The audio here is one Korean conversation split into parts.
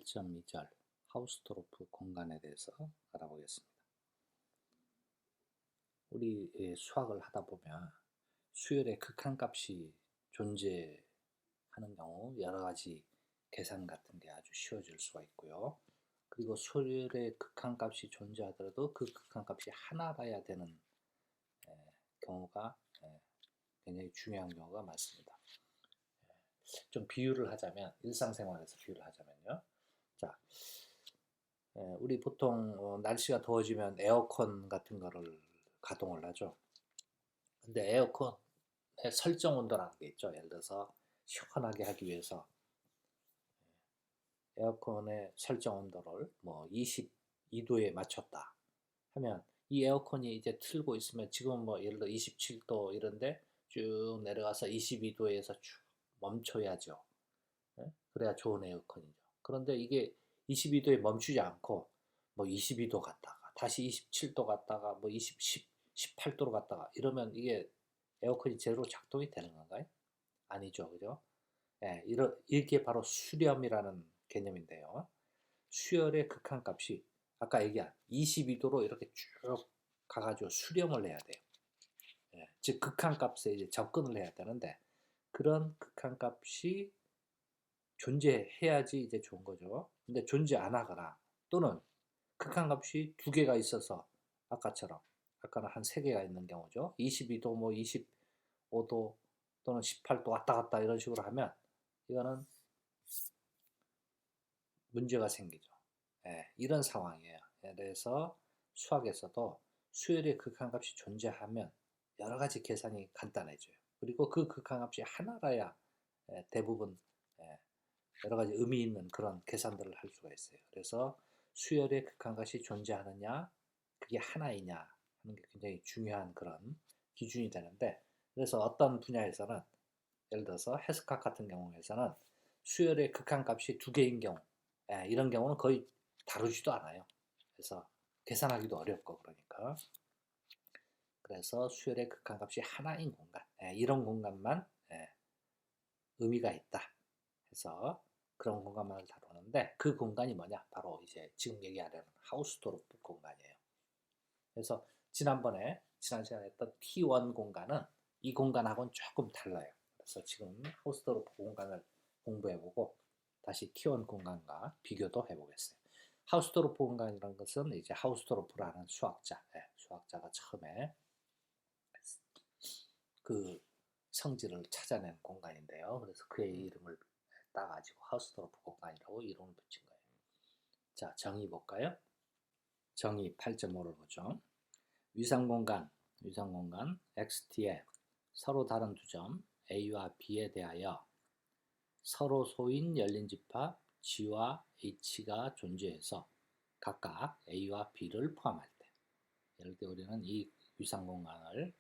8.2절 하우스토르프 공간에 대해서 알아보겠습니다. 우리 수학을 하다 보면 수열의 극한값이 존재하는 경우 여러 가지 계산 같은 게 아주 쉬워질 수가 있고요. 그리고 수열의 극한값이 존재하더라도 그 극한값이 하나라야 되는 경우가 굉장히 중요한 경우가 많습니다. 좀 비유를 하자면, 일상생활에서 비유를 하자면요. 자, 우리 보통 날씨가 더워지면 에어컨 같은 거를 가동을 하죠. 근데 에어컨의 설정 온도라는 게 있죠. 예를 들어서 시원하게 하기 위해서 에어컨의 설정 온도를 뭐 22도에 맞췄다 하면, 이 에어컨이 이제 틀고 있으면 지금 뭐 예를 들어 27도 이런데 쭉 내려가서 22도에서 쭉 멈춰야죠. 그래야 좋은 에어컨이죠. 그런데 이게 22도에 멈추지 않고 뭐 22도 갔다가 다시 27도 갔다가 뭐 18도로 갔다가 이러면 이게 에어컨이 제대로 작동이 되는 건가요? 아니죠. 그죠? 이게 바로 수렴이라는 개념인데요. 수열의 극한값이 아까 얘기한 22도로 이렇게 쭉 가가지고 수렴을 해야 돼요. 즉 극한값에 이제 접근을 해야 되는데, 그런 극한값이 존재해야지 이제 좋은 거죠. 근데 존재 안 하거나, 또는 극한값이 두 개가 있어서 아까처럼, 아까는 한 세 개가 있는 경우죠. 22도, 뭐 25도 또는 18도 왔다 갔다 이런 식으로 하면 이거는 문제가 생기죠. 이런 상황이에요. 그래서 수학에서도 수열의 극한값이 존재하면 여러 가지 계산이 간단해져요. 그리고 그 극한값이 하나라야 대부분 여러 가지 의미 있는 그런 계산들을 할 수가 있어요. 그래서 수열의 극한값이 존재하느냐, 그게 하나이냐 하는 게 굉장히 중요한 그런 기준이 되는데, 그래서 어떤 분야에서는 예를 들어서 해석학 같은 경우에서는 수열의 극한값이 두 개인 경우, 이런 경우는 거의 다루지도 않아요. 그래서 계산하기도 어렵고, 그러니까 그래서 수열의 극한값이 하나인 공간, 이런 공간만 의미가 있다 해서 그런 공간만을 다루는데, 그 공간이 뭐냐? 바로 이제 지금 얘기하려는 하우스토르프 공간이에요. 그래서 지난 시간에 했던 T1 공간은 이 공간하고는 조금 달라요. 그래서 지금 하우스토르프 공간을 공부해보고 다시 T1 공간과 비교도 해보겠어요. 하우스토르프 공간이라는 것은 이제 하우스토르프라는 수학자가 처음에 그 성질을 찾아낸 공간인데요. 그래서 그의 이름을 따가지고 하우스토르프 공간이라고 이름을 붙인 거예요. 자, 정의 볼까요? 정의 8.5를 보죠. 위상공간 XT에 서로 다른 두 점 A와 B에 대하여 서로 소인 열린 집합 G와 H가 존재해서 각각 A와 B를 포함할 때, 예를 들어 우리는 이 위상공간을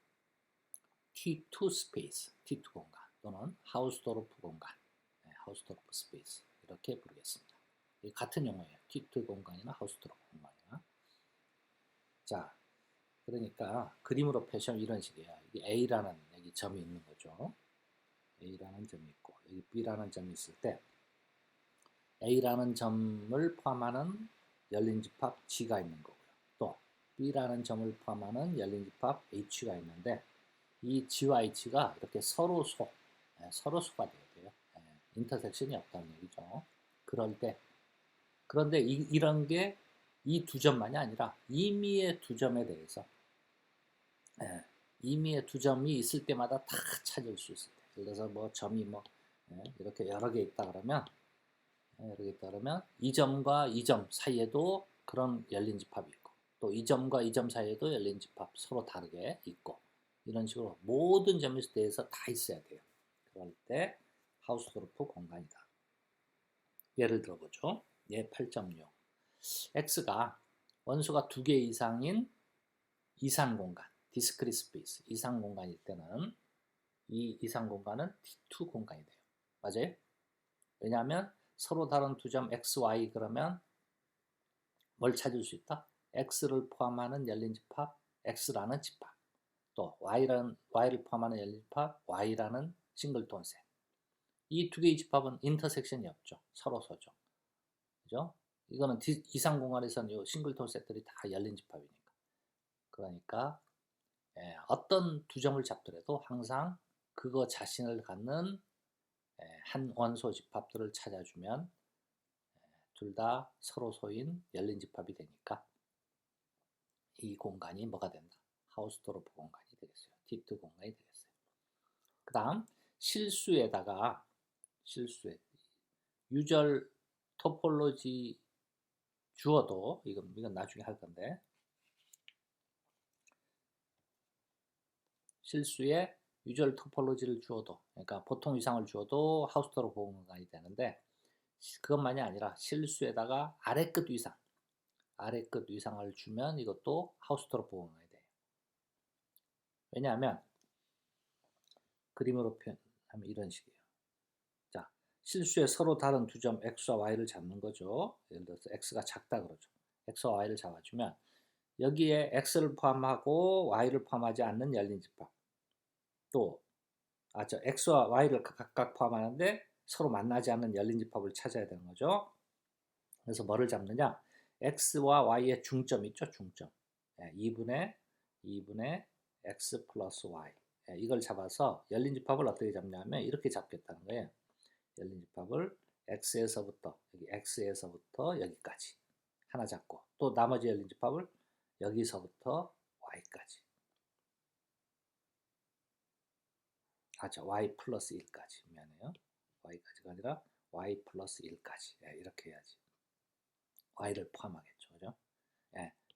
T2 스페이스, T2 공간 또는 하우스토르프 공간, 하우스토르프 스페이스 이렇게 부르겠습니다. 같은 용어예요. T2 공간이나 하우스토르프 공간이나. 자, 그러니까 그림으로 표시하면 이런 식이에요. 여기 A라는 여기 점이 있는 거죠. A라는 점이 있고 여기 B라는 점이 있을 때, A라는 점을 포함하는 열린 집합 G가 있는 거고요. 또 B라는 점을 포함하는 열린 집합 H가 있는데, 이 G와 H가 이렇게 서로소가 돼야 돼요. 인터섹션이 없다는 얘기죠. 그런데 이런 게 이 두 점만이 아니라 임의의 두 점에 대해서, 임의의 두 점이 있을 때마다 다 찾을 수 있을 때, 예를 들어서 뭐 점이 이렇게 여러 개 있다 그러면, 이 점과 이 점 사이에도 그런 열린 집합이 있고, 또 이 점과 이 점 사이에도 열린 집합 서로 다르게 있고, 이런 식으로 모든 점에 대해서 다 있어야 돼요. 그럴 때 하우스토르프 공간이다. 예를 들어보죠. 예 8.6. X가 원소가 두 개 이상인 이상 공간, 디스크릿 스페이스, 이상 공간일 때는 이 이상 공간은 T2 공간이 돼요. 맞아요? 왜냐하면 서로 다른 두 점 X, Y 그러면 뭘 찾을 수 있다? X를 포함하는 열린 집합 X라는 집합, 또 Y를 포함하는 열린 집합 Y라는 싱글톤 셋. 이 두 개의 집합은 인터섹션이 없죠. 서로소죠. 그죠? 이거는 이상 공간에서는 요 싱글톤 셋들이 다 열린 집합이니까. 그러니까 어떤 두 점을 잡더라도 항상 그거 자신을 갖는 한 원소 집합들을 찾아주면 둘 다 서로 소인 열린 집합이 되니까 이 공간이 뭐가 된다? 하우스토르프 공간이 되겠어요. T2 공간이 되겠어요. 그 다음 실수에다가 유절 토폴로지 주어도 이건 나중에 할 건데 실수에 유절 토폴로지를 주어도 그러니까 보통 위상을 주어도 하우스토르프 공간이 되는데 그것만이 아니라 실수에다가 아래 끝 위상을 주면 이것도 하우스토르프 공간이 돼요. 왜냐하면 그림으로 표현하면 이런 식이에요. 자, 실수에 서로 다른 두 점 x와 y를 잡는 거죠. 예를 들어서 x가 작다 그러죠. x와 y를 잡아주면 여기에 x를 포함하고 y를 포함하지 않는 열린 집합 또 x와 y를 각각 포함하는데 서로 만나지 않는 열린 집합을 찾아야 되는 거죠. 그래서 뭐를 잡느냐? x와 y의 중점 있죠? 중점. 2분의 x 플러스 y. 이걸 잡아서 열린 집합을 어떻게 잡냐면 이렇게 잡겠다는 거예요. 열린 집합을 x에서부터 여기까지 하나 잡고 또 나머지 열린 집합을 여기서부터 y까지. y 플러스 1까지. 미안해요. y까지가 아니라 y 플러스 1까지. 이렇게 해야지. y를 포함하겠죠. 그죠?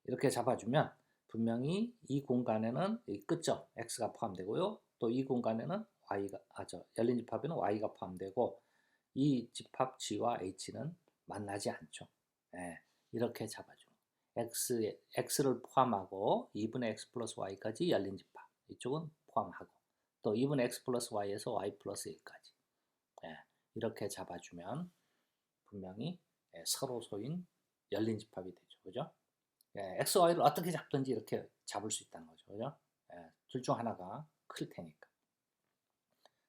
이렇게 잡아주면 분명히 이 공간에는 이 끝점 x가 포함되고요. 또 이 공간에는 y가 열린 집합에는 y가 포함되고 이 집합 g와 h는 만나지 않죠. 이렇게 잡아줘. x를 포함하고 2분의 x 플러스 y까지 열린 집합. 이쪽은 포함하고 또 2분의 x 플러스 y에서 y 플러스 1까지. 이렇게 잡아주면 분명히 서로 소인 열린 집합이 되죠. 그죠? x, y를 어떻게 잡든지 이렇게 잡을 수 있다는 거죠. 그죠? 둘 중 하나가 클 테니까.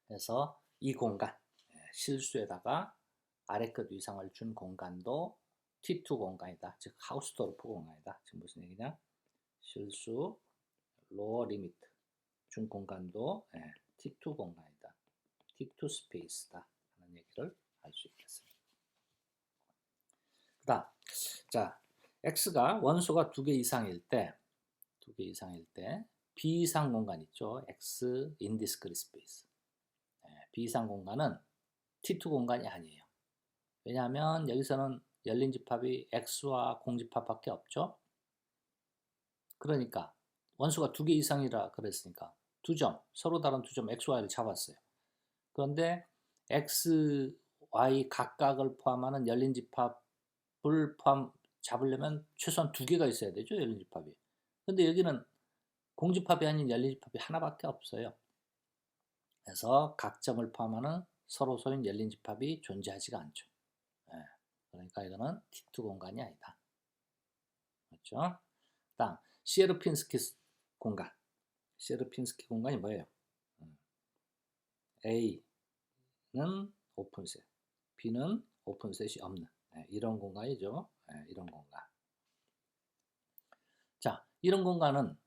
그래서 이 공간, 실수에다가 아래끝 위상을 준 공간도 T2 공간이다. 즉 하우스토르프 공간이다. 지금 무슨 얘기냐? 실수 로어 리미트 준 공간도 T2 공간이다. T2 스페이스다. 하는 얘기를 알 수 있겠습니다. 그 다음, 자, x가 원소가 2개 이상일 때 비이상 공간 있죠. x 인디스크릿 스페이스. 비이상 공간은 T2 공간이 아니에요. 왜냐하면 여기서는 열린 집합이 x와 공집합밖에 없죠. 그러니까 원소가 2개 이상이라 그랬으니까 두 점, 서로 다른 두 점 x, y를 잡았어요. 그런데 x, y 각각을 포함하는 열린 집합을 잡으려면 최소한 2개가 있어야 되죠. 열린 집합이. 근데 여기는 공집합이 아닌 열린 집합이 하나밖에 없어요. 그래서 각 점을 포함하는 서로 소인 열린 집합이 존재하지가 않죠. 그러니까 이거는 T2 공간이 아니다. 그렇죠? 다음 시에르핀스키 공간. 시에르핀스키 공간이 뭐예요? A는 오픈셋, B는 오픈셋이 없는 이런 공간이죠. 이런 공간. 자, 이런 공간은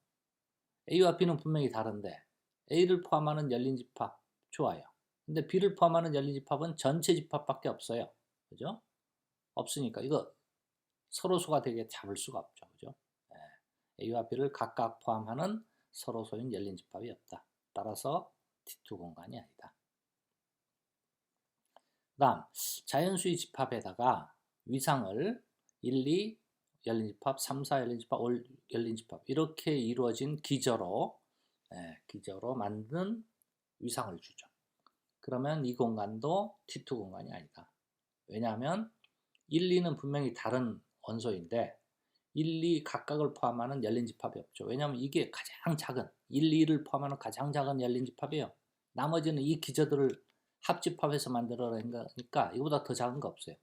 A와 B는 분명히 다른데 A를 포함하는 열린 집합 좋아요. 근데 B를 포함하는 열린 집합은 전체 집합밖에 없어요. 그죠? 없으니까 이거 서로 소가 되게 잡을 수가 없죠. 그죠? A와 B를 각각 포함하는 서로 소인 열린 집합이 없다. 따라서 T2 공간이 아니다. 그 다음 자연수의 집합에다가 위상을 1, 2 열린 집합, 3, 4 열린 집합, 5 열린 집합 이렇게 이루어진 기저로 만든 위상을 주죠. 그러면 이 공간도 T2 공간이 아니다. 왜냐하면 1, 2는 분명히 다른 원소인데 1, 2 각각을 포함하는 열린 집합이 없죠. 왜냐하면 이게 가장 작은 1, 2를 포함하는 가장 작은 열린 집합이에요. 나머지는 이 기저들을 합집합해서 만들어낸 거니까 이거보다 더 작은 거 없어요.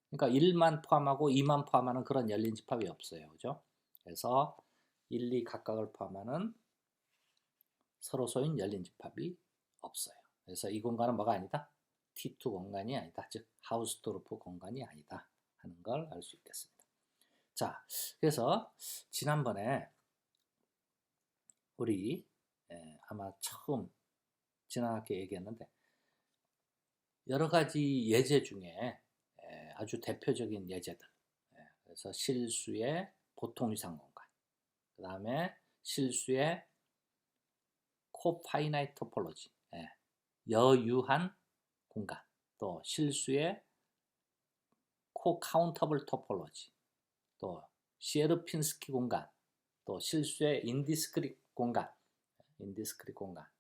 그러니까 1만 포함하고 2만 포함하는 그런 열린 집합이 없어요. 그죠? 그래서 1, 2 각각을 포함하는 서로 소인 열린 집합이 없어요. 그래서 이 공간은 뭐가 아니다? T2 공간이 아니다. 즉 하우스토르프 공간이 아니다 하는 거. 걸 알 수 있겠습니다. 자, 그래서 지난번에 우리 아마 처음 지난 학기에 얘기했는데 여러 가지 예제 중에 아주 대표적인 예제들, 그래서 실수의 보통 위상 공간, 그 다음에 실수의 코파이나이트 토폴로지, 여유한 공간, 또 실수의 코카운터블 토폴로지, 또 시에르핀스키 공간, 또 실수의 인디스크릿 공간,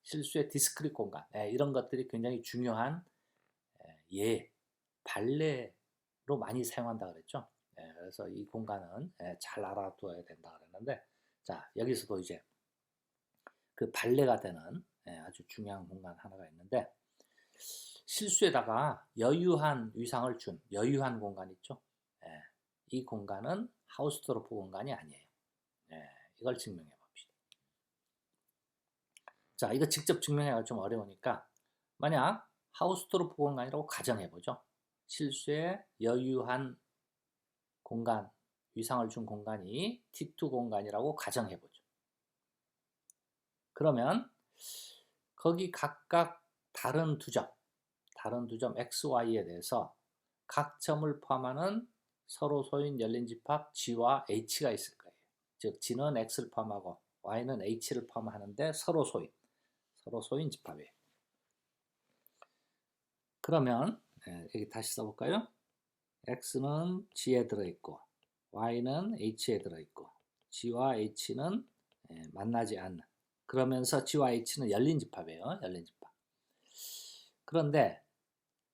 실수의 디스크릿 공간, 이런 것들이 굉장히 중요한 발레로 많이 사용한다 그랬죠. 그래서 이 공간은 잘 알아둬야 된다 그랬는데, 자, 여기서도 이제 그 발레가 되는 아주 중요한 공간 하나가 있는데, 실수에다가 여유한 위상을 준 여유한 공간 있죠. 이 공간은 하우스트로프 공간이 아니에요. 이걸 증명해 봅시다. 자, 이거 직접 증명하기가 좀 어려우니까 만약 하우스트로프 공간이라고 가정해 보죠. 실수에 여유한 공간, 위상을 준 공간이 T2 공간이라고 가정해 보죠. 그러면 거기 각각 다른 두 점 X, Y에 대해서 각 점을 포함하는 서로 소인 열린 집합 G와 H가 있을 거예요. 즉 G는 X를 포함하고 Y는 H를 포함하는데 서로 소인 집합이에요. 그러면 여기 다시 써볼까요? X는 G에 들어있고 Y는 H에 들어있고 G와 H는 만나지 않는, 그러면서 G와 H는 열린 집합이에요. 열린 집합. 그런데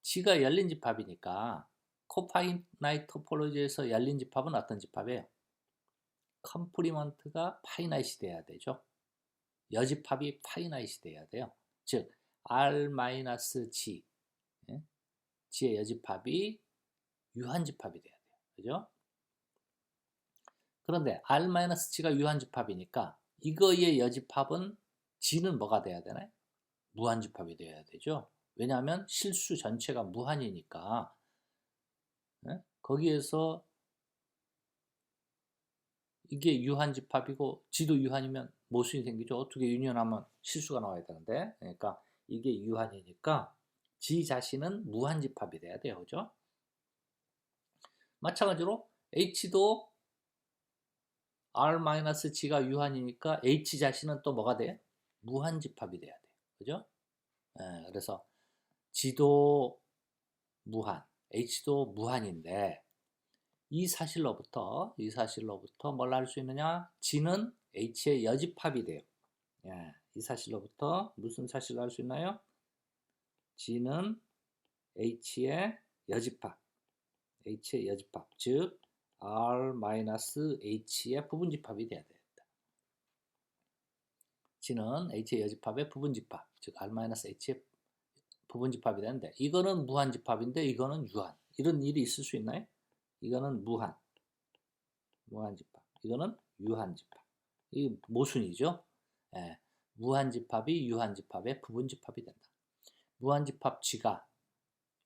G가 열린 집합이니까 코파이나이트 토폴로지에서 열린 집합은 어떤 집합이에요? 컴플리먼트가 파이나이트 돼야 되죠. 여집합이 파이나이트 돼야 돼요. 즉 R-G, G의 여집합이 유한집합이 돼야 돼요. 그죠? 그런데 R-G가 유한집합이니까 이거의 여집합은 G는 뭐가 돼야 되나요? 무한집합이 돼야 되죠. 왜냐하면 실수 전체가 무한이니까. 거기에서 이게 유한집합이고 G도 유한이면 모순이 생기죠. 어떻게 유니언하면 실수가 나와야 되는데, 그러니까 이게 유한이니까 G 자신은 무한집합이 돼야 돼요. 그죠? 마찬가지로 H도 R-G가 유한이니까 H 자신은 또 뭐가 돼요? 무한집합이 돼야 돼요. 그죠? 그래서 G도 무한, H도 무한인데 이 사실로부터 뭘 알 수 있느냐? G는 H의 여집합이 돼요. 이 사실로부터 무슨 사실을 알 수 있나요? G는 H의 여집합, 즉 R-H의 부분집합이 돼야 됩니다. G는 H의 여집합의 부분집합, 즉 R-H의 부분집합이 되는데 이거는 무한집합인데 이거는 유한. 이런 일이 있을 수 있나요? 이거는 무한집합, 이거는 유한집합. 이 모순이죠. 무한집합이 유한집합의 부분집합이 된다. 무한집합 G가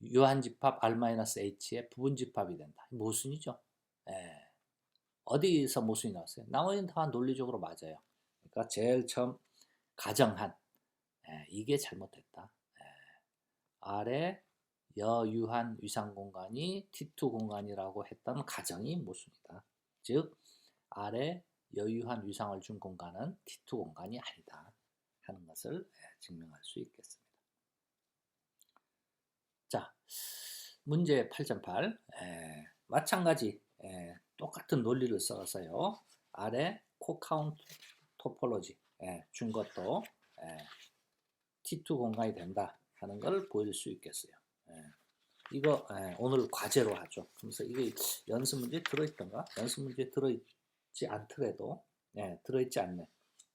유한집합 R-H의 부분집합이 된다. 모순이죠. 어디서 모순이 나왔어요? 나머지는 다 논리적으로 맞아요. 그러니까 제일 처음 가정한 이게 잘못됐다. R의 여유한 위상 공간이 T2 공간이라고 했던 가정이 모순이다. 즉 R의 여유한 위상을 준 공간은 T2 공간이 아니다 하는 것을 증명할 수 있겠습니다. 자, 문제 8.8 마찬가지 똑같은 논리를 써서요. R의 코카운트 토폴로지 준 것도 T2 공간이 된다 하는 걸 보일 수 있겠어요. 이거 오늘 과제로 하죠. 그래서 이게 연습 문제에 들어있던가? 연습 문제에 들어있지 않더라도 들어있지 않는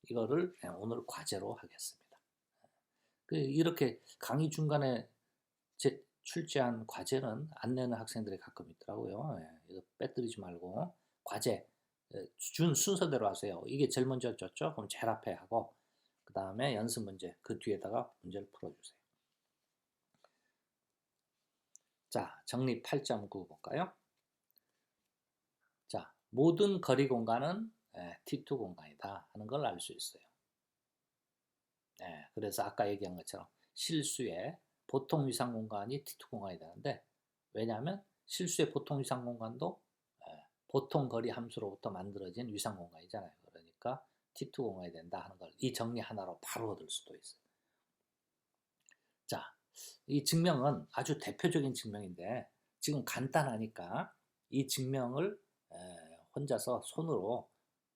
이거를 오늘 과제로 하겠습니다. 이렇게 강의 중간에 출제한 과제는 안 내는 학생들이 가끔 있더라고요. 이거 빼뜨리지 말고 과제 준 순서대로 하세요. 이게 제일 먼저 줬죠? 그럼 제일 앞에 하고 그 다음에 연습 문제 그 뒤에다가 문제를 풀어주세요. 자, 정리 8.9 볼까요? 모든 거리 공간은 T2 공간이다 하는 걸 알 수 있어요. 그래서 아까 얘기한 것처럼 실수의 보통 위상 공간이 T2 공간이 되는데, 왜냐하면 실수의 보통 위상 공간도 보통 거리 함수로부터 만들어진 위상 공간이잖아요. 그러니까 T2 공간이 된다 하는 걸 이 정리 하나로 바로 얻을 수도 있어요. 자, 이 증명은 아주 대표적인 증명인데 지금 간단하니까 이 증명을 혼자서 손으로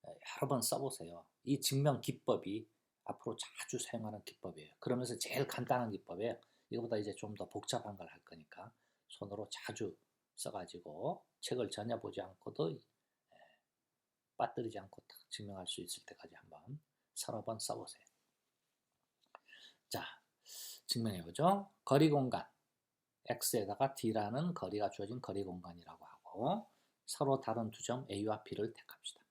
여러 번 써보세요. 이 증명 기법이 앞으로 자주 사용하는 기법이에요. 그러면서 제일 간단한 기법이에요. 이거보다 이제 좀 더 복잡한 걸 할 거니까 손으로 자주 써가지고 책을 전혀 보지 않고도 빠뜨리지 않고 딱 증명할 수 있을 때까지 한번 서너 번 써보세요. 자, 증명해보죠. 거리 공간 x에다가 d라는 거리가 주어진 거리 공간이라고 하고 서로 다른 두 점 a와 b를 택합시다.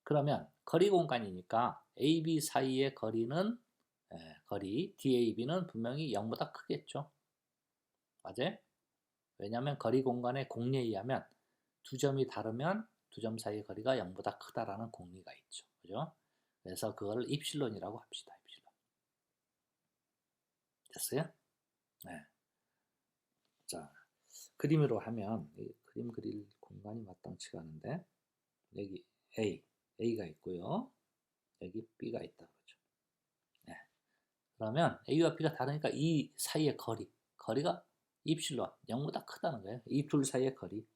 그러면 거리 공간이니까 AB 사이의 거리는 거리 DAB는 분명히 0보다 크겠죠. 맞아요? 왜냐하면 거리 공간의 공리에 의하면 두 점이 다르면 두 점 사이의 거리가 0보다 크다라는 공리가 있죠. 그죠? 그래서 그거를 입실론이라고 합시다. 입실론. 됐어요? 네. 자, 그림으로 하면 그림 그릴 공간이 마땅치가 않은데 여기 A가 있고요. 여기 B가 있다 그러죠. 네. 그러면 A와 B가 다르니까 이 사이의 거리가 입실론 0보다 크다는 거예요. 이 둘 사이의 거리.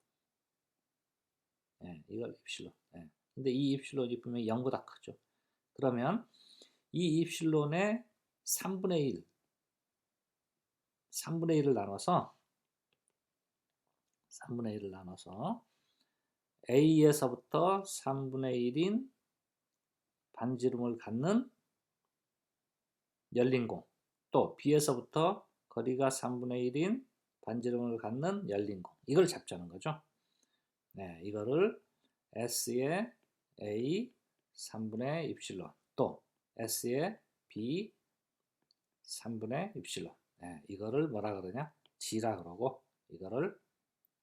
이걸 입실론. 근데 이 입실론이 분명히 0보다 크죠. 그러면 이 입실론의 3분의 1을 나눠서 A에서부터 3분의 1인 반지름을 갖는 열린 공, 또 B에서부터 거리가 3분의 1인 반지름을 갖는 열린 공, 이걸 잡자는 거죠. 이거를 S의 A 3분의 입실론, 또 S의 B 3분의 입실론, 이거를 뭐라 그러냐? G라 그러고 이거를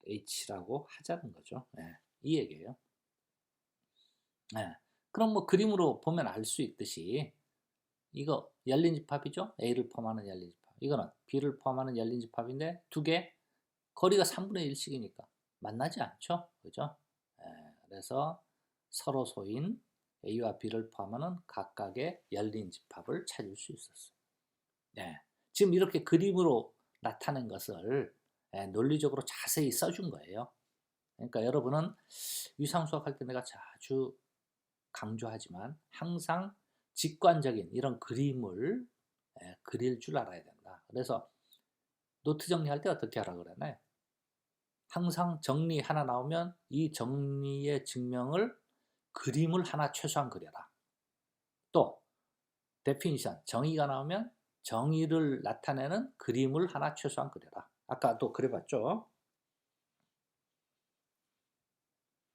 H라고 하자는 거죠. 이 얘기예요. 그럼 뭐 그림으로 보면 알 수 있듯이 이거 열린 집합이죠. A를 포함하는 열린 집합. 이거는 B를 포함하는 열린 집합인데 두 개 거리가 3분의 1씩이니까 만나지 않죠. 그죠? 그래서 서로 소인 A와 B를 포함하는 각각의 열린 집합을 찾을 수 있었어요. 지금 이렇게 그림으로 나타낸 것을 논리적으로 자세히 써준 거예요. 그러니까 여러분은 위상수학 할 때 내가 자주 강조하지만 항상 직관적인 이런 그림을 그릴 줄 알아야 된다. 그래서 노트 정리할 때 어떻게 하라 그러나요? 항상 정리 하나 나오면 이 정리의 증명을 그림을 하나 최소한 그려라. 또 데피니션, 정의가 나오면 정의를 나타내는 그림을 하나 최소한 그려라. 아까 또 그려봤죠?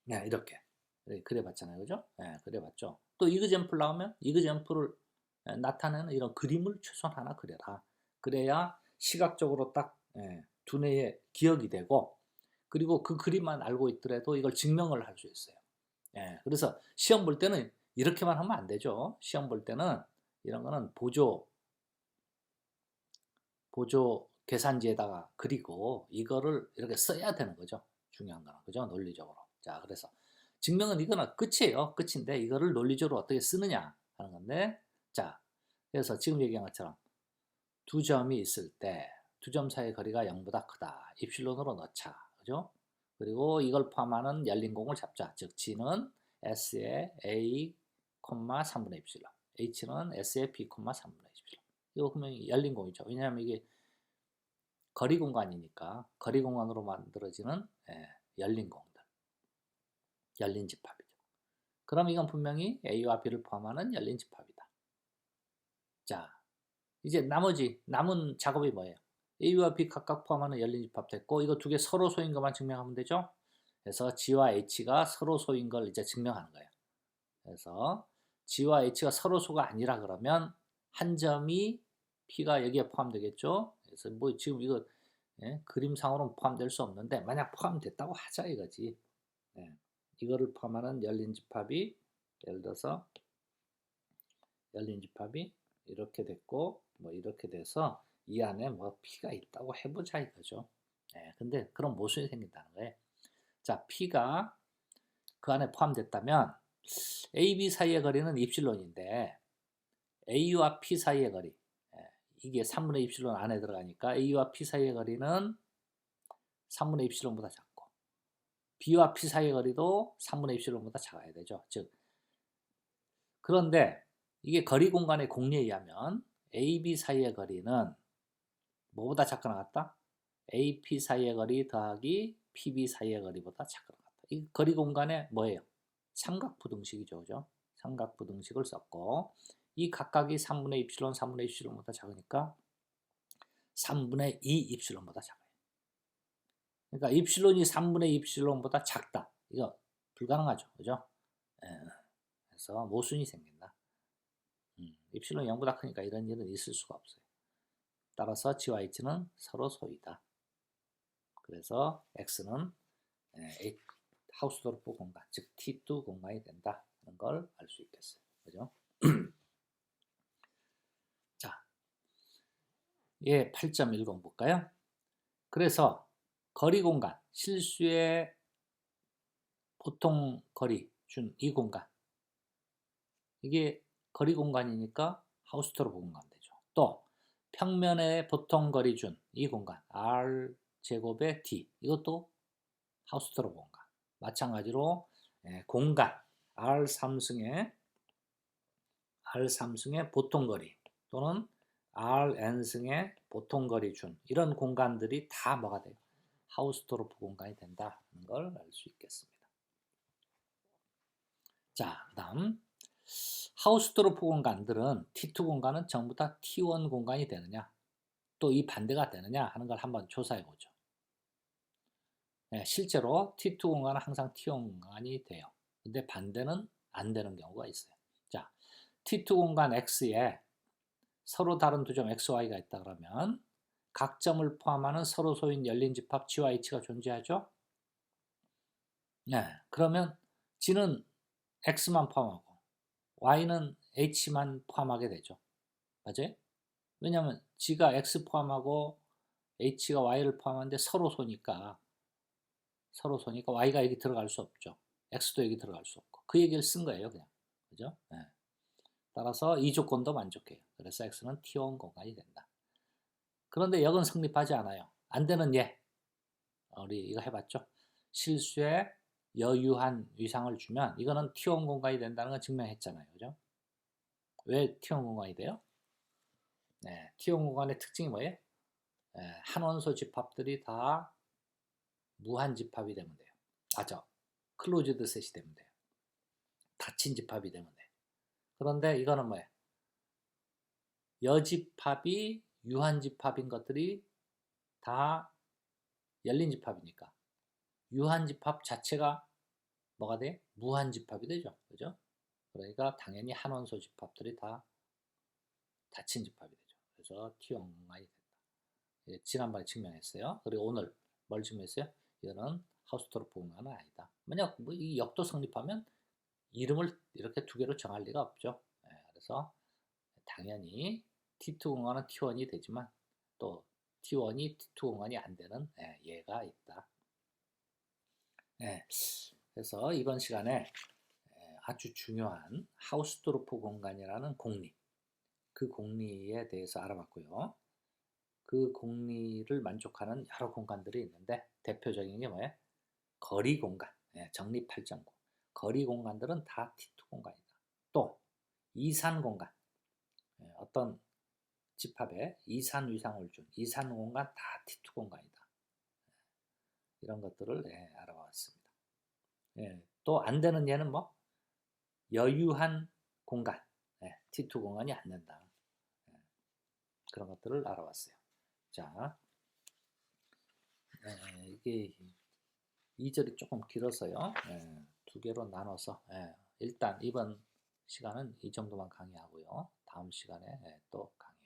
이렇게 그려봤잖아요. 그죠? 그려봤죠. 또 이그젠플 나오면 이그젠플을 나타내는 이런 그림을 최소한 하나 그려라. 그래야 시각적으로 딱 두뇌에 기억이 되고, 그리고 그 그림만 알고 있더라도 이걸 증명을 할 수 있어요. 그래서 시험 볼 때는 이렇게만 하면 안 되죠. 시험 볼 때는 이런 거는 보조 계산지에다가 그리고 이거를 이렇게 써야 되는 거죠. 중요한 거는. 그죠? 논리적으로. 자, 그래서 증명은 이거는 끝이에요. 끝인데 이거를 논리적으로 어떻게 쓰느냐 하는 건데, 자, 그래서 지금 얘기한 것처럼 두 점이 있을 때 두 점 사이의 거리가 0보다 크다. 입실론으로 넣자. 그죠? 그리고 이걸 포함하는 열린 공을 잡자. 즉 G는 S의 A, 3분의 입실론, H는 S의 B, 3분의 입실론. 이거 그러면 열린 공이죠. 왜냐하면 이게 거리 공간이니까 거리 공간으로 만들어지는 열린 공들, 열린 집합이죠. 그럼 이건 분명히 A와 B를 포함하는 열린 집합이다. 자, 이제 남은 작업이 뭐예요? A와 B 각각 포함하는 열린 집합 됐고, 이거 두 개 서로 소인 것만 증명하면 되죠. 그래서 G와 H가 서로 소인 걸 이제 증명하는 거예요. 그래서 G와 H가 서로 소가 아니라 그러면 한 점이 P가 여기에 포함되겠죠. 그래서 뭐 지금 이거 예? 그림상으로는 포함될 수 없는데 만약 포함됐다고 하자 이거지. 예. 이거를 포함하는 열린 집합이 예를 들어서 열린 집합이 이렇게 됐고 뭐 이렇게 돼서 이 안에 뭐 P가 있다고 해보자 이거죠. 예. 근데 그런 모순이 생긴다는 거예요. 자, P가 그 안에 포함됐다면 A, B 사이의 거리는 입실론인데 A와 P 사이의 거리, 예, 이게 3분의 입실론 안에 들어가니까 A와 P 사이의 거리는 3분의 입실론보다 작고 B와 P 사이의 거리도 3분의 입실론보다 작아야 되죠. 즉 그런데 이게 거리 공간의 공리에 의하면 A, B 사이의 거리는 뭐보다 작거나 같다? A, P 사이의 거리 더하기 P, B 사이의 거리보다 작거나 같다. 이 거리 공간의 뭐예요? 삼각부등식이죠. 그죠? 삼각부등식을 썼고 이 각각이 3분의 입실론, 3분의 입실론보다 작으니까 3분의 2 입실론보다 작아요. 그러니까 입실론이 3분의 입실론보다 작다. 이거 불가능하죠. 그죠? 예. 그래서 모순이 생긴다. 입실론이 0보다 크니까 이런 일은 있을 수가 없어요. 따라서 G와 H는 서로 소이다. 그래서 X는 하우스도르프 공간, 즉 T2 공간이 된다는 걸 알 수 있겠어요. 그죠? 자, 예, 8.10 볼까요? 그래서 거리 공간, 실수의 보통 거리 준 이 공간, 이게 거리 공간이니까 하우스도르프 공간 되죠. 또 평면의 보통 거리 준 이 공간 R 제곱의 D, 이것도 하우스도르프 공간. 마찬가지로 공간 R3승의 보통 거리 또는 Rn승의 보통 거리 준 이런 공간들이 다 뭐가 돼요? 하우스도르프 공간이 된다는 걸 알 수 있겠습니다. 자, 그다음 하우스도르프 공간들은 T2 공간은 전부 다 T1 공간이 되느냐 또 이 반대가 되느냐 하는 걸 한번 조사해 보죠. 실제로 T2 공간은 항상 T1 공간이 돼요. 근데 반대는 안 되는 경우가 있어요. 자, T2 공간 X에 서로 다른 두 점 XY가 있다 그러면 각 점을 포함하는 서로 소인 열린 집합 G와 H가 존재하죠? 네. 그러면 G는 X만 포함하고 Y는 H만 포함하게 되죠. 맞아요? 왜냐하면 G가 X 포함하고 H가 Y를 포함하는데 서로 소니까 Y가 여기 들어갈 수 없죠. X도 여기 들어갈 수 없고 그 얘기를 쓴 거예요. 그냥. 그죠? 네. 따라서 이 조건도 만족해요. 그래서 X는 T1 공간이 된다. 그런데 역은 성립하지 않아요. 안 되는 예. 우리 이거 해봤죠? 실수에 여유한 위상을 주면 이거는 T1 공간이 된다는 건 증명했잖아요. 그죠? 왜 T1 공간이 돼요? 네, T1 공간의 특징이 뭐예요? 한 원소 집합들이 다 무한 집합이 되면 돼요. 클로즈드 셋이 되면 돼요. 닫힌 집합이 되면 돼요. 그런데 이거는 뭐예요? 여집합이 유한 집합인 것들이 다 열린 집합이니까 유한 집합 자체가 뭐가 돼? 무한 집합이 되죠. 그죠? 그러니까 당연히 한 원소 집합들이 다 닫힌 집합이 되죠. 그래서 T1 공간이 된다. 지난번에 증명했어요. 그리고 오늘 뭘 증명했어요? 이거는 하우스도르프 공간은 아니다. 만약 뭐 이 역도 성립하면 이름을 이렇게 두 개로 정할 리가 없죠. 그래서 당연히 T2 공간은 T1이 되지만 또 T1이 T2 공간이 안 되는 예가 있다. 그래서 이번 시간에 아주 중요한 하우스도르프 공간이라는 공리, 그 공리에 대해서 알아봤고요. 그 공리를 만족하는 여러 공간들이 있는데 대표적인 게 뭐예요? 거리 공간, 정리 8.9. 거리 공간들은 다 T2 공간이다. 또 이산 공간, 어떤 집합에 이산 위상을 준 이산 공간 다 T2 공간이다. 이런 것들을 알아봤습니다. 또 안 되는 예는 뭐 여유한 공간, T2 공간이 안 된다. 그런 것들을 알아봤어요. 자, 이게 2절이 조금 길어서요. 두 개로 나눠서 일단 이번 시간은 이 정도만 강의하고요. 다음 시간에 또 강의